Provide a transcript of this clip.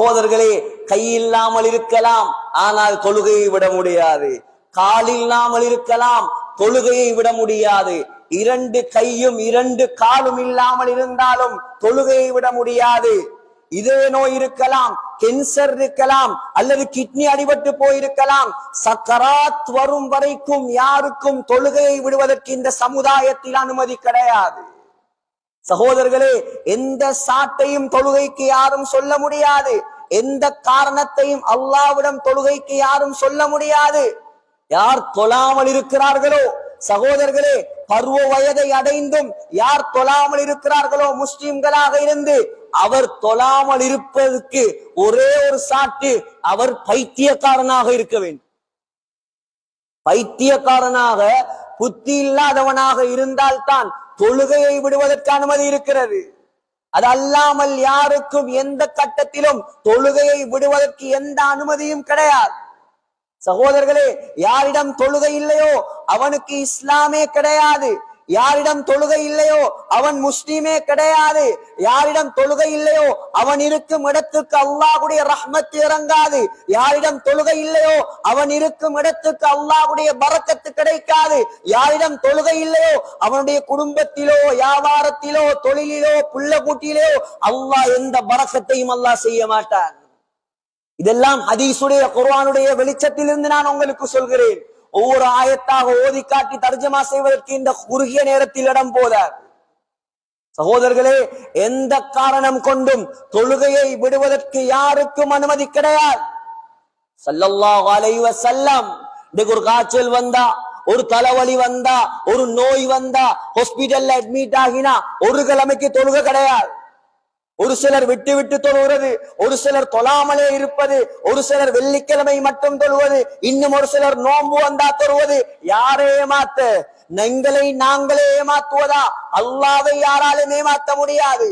சகோதரர்களே, கை இல்லாமல் இருக்கலாம், ஆனால் தொழுகையை விட முடியாது. கால் இல்லாமல் இருக்கலாம், தொழுகையை விட முடியாது. இரண்டு கையும் இரண்டு காலும் இல்லாமல் இருந்தாலும் தொழுகையை விட முடியாது. இதே நோய் இருக்கலாம், கேன்சர் இருக்கலாம், அல்லது கிட்னி அடிபட்டு போயிருக்கலாம். சக்கராத் வரும் வரைக்கும் யாருக்கும் தொழுகையை விடுவதற்கு இந்த சமுதாயத்தில் அனுமதி கிடையாது. சகோதரர்களே, எந்த சாட்டையும் தொழுகைக்கு யாரும் சொல்ல முடியாது. எந்த காரணத்தையும் அல்லாஹ்விடம் தொழுகைக்கு யாரும் சொல்ல முடியாது. யார் தொழாமல் இருக்கிறார்களோ, சகோதரர்களே, பருவ வயதை அடைந்தும் யார் தொழாமல் இருக்கிறார்களோ, முஸ்லிம்களாக இருந்து அவர் தொழாமல் இருப்பதற்கு ஒரே ஒரு சாட்டு, அவர் பைத்தியக்காரனாக இருக்க வேண்டும். பைத்தியக்காரனாக, புத்தி இல்லாதவனாக இருந்தால்தான் தொழுகையை விடுவதற்கு அனுமதி இருக்கிறது. அது அல்லாமல் யாருக்கும் எந்த கட்டத்திலும் தொழுகையை விடுவதற்கு எந்த அனுமதியும் கிடையாது. சகோதரர்களே, யாரிடம் தொழுகை இல்லையோ அவனுக்கு இஸ்லாமே கிடையாது. யாரிடம் தொழுகை இல்லையோ அவன் முஸ்லிமே கிடையாது. யாரிடம் தொழுகை இல்லையோ அவன் இருக்கும் இடத்துக்கு அல்லாஹ்வுடைய ரஹ்மத் இறங்காது. யாரிடம் தொழுகை இல்லையோ அவன் இருக்கும் இடத்துக்கு அல்லாஹ்வுடைய பரக்கத்து கிடைக்காது. யாரிடம் தொழுகை இல்லையோ அவனுடைய குடும்பத்திலோ, வியாபாரத்திலோ, தொழிலிலோ, புள்ள கூட்டிலோ அல்லாஹ் எந்த பரக்கத்தையும் அல்லாஹ் செய்ய மாட்டான். இதெல்லாம் ஹதீஸுடைய, குர்ஆனுடைய வெளிச்சத்தில் இருந்து நான் உங்களுக்கு சொல்கிறேன். ஒவ்வொரு ஆயத்தாக ஓதி காட்டி தர்ஜமா செய்வதற்கு இந்த குறுகிய நேரத்தில் இடம் போதார். சகோதரர்களே, எந்த காரணம் கொண்டும் தொழுகையை விடுவதற்கு யாருக்கும் அனுமதி கிடையாது. ஸல்லல்லாஹு அலைஹி வஸல்லம், ஒரு காய்ச்சல் வந்தா, ஒரு தலைவலி வந்தா, ஒரு நோய் வந்தா, ஹாஸ்பிடல்ல அட்மிட் ஆகினா ஒரு கிழமைக்கு தொழுகை கிடையாது. ஒரு சிலர் விட்டு விட்டு தொழுகிறது, ஒரு சிலர் தொழாமலே இருப்பது, ஒரு சிலர் வெள்ளிக்கிழமை மட்டும் தொழுவது, இன்னும் ஒரு சிலர் நோன்பு வந்தா தொழுவது. யாரே ஏமாத்த? எங்களை நாங்களே ஏமாத்துவதா? அல்லாஹ்வை யாராலும் ஏமாத்த முடியாது.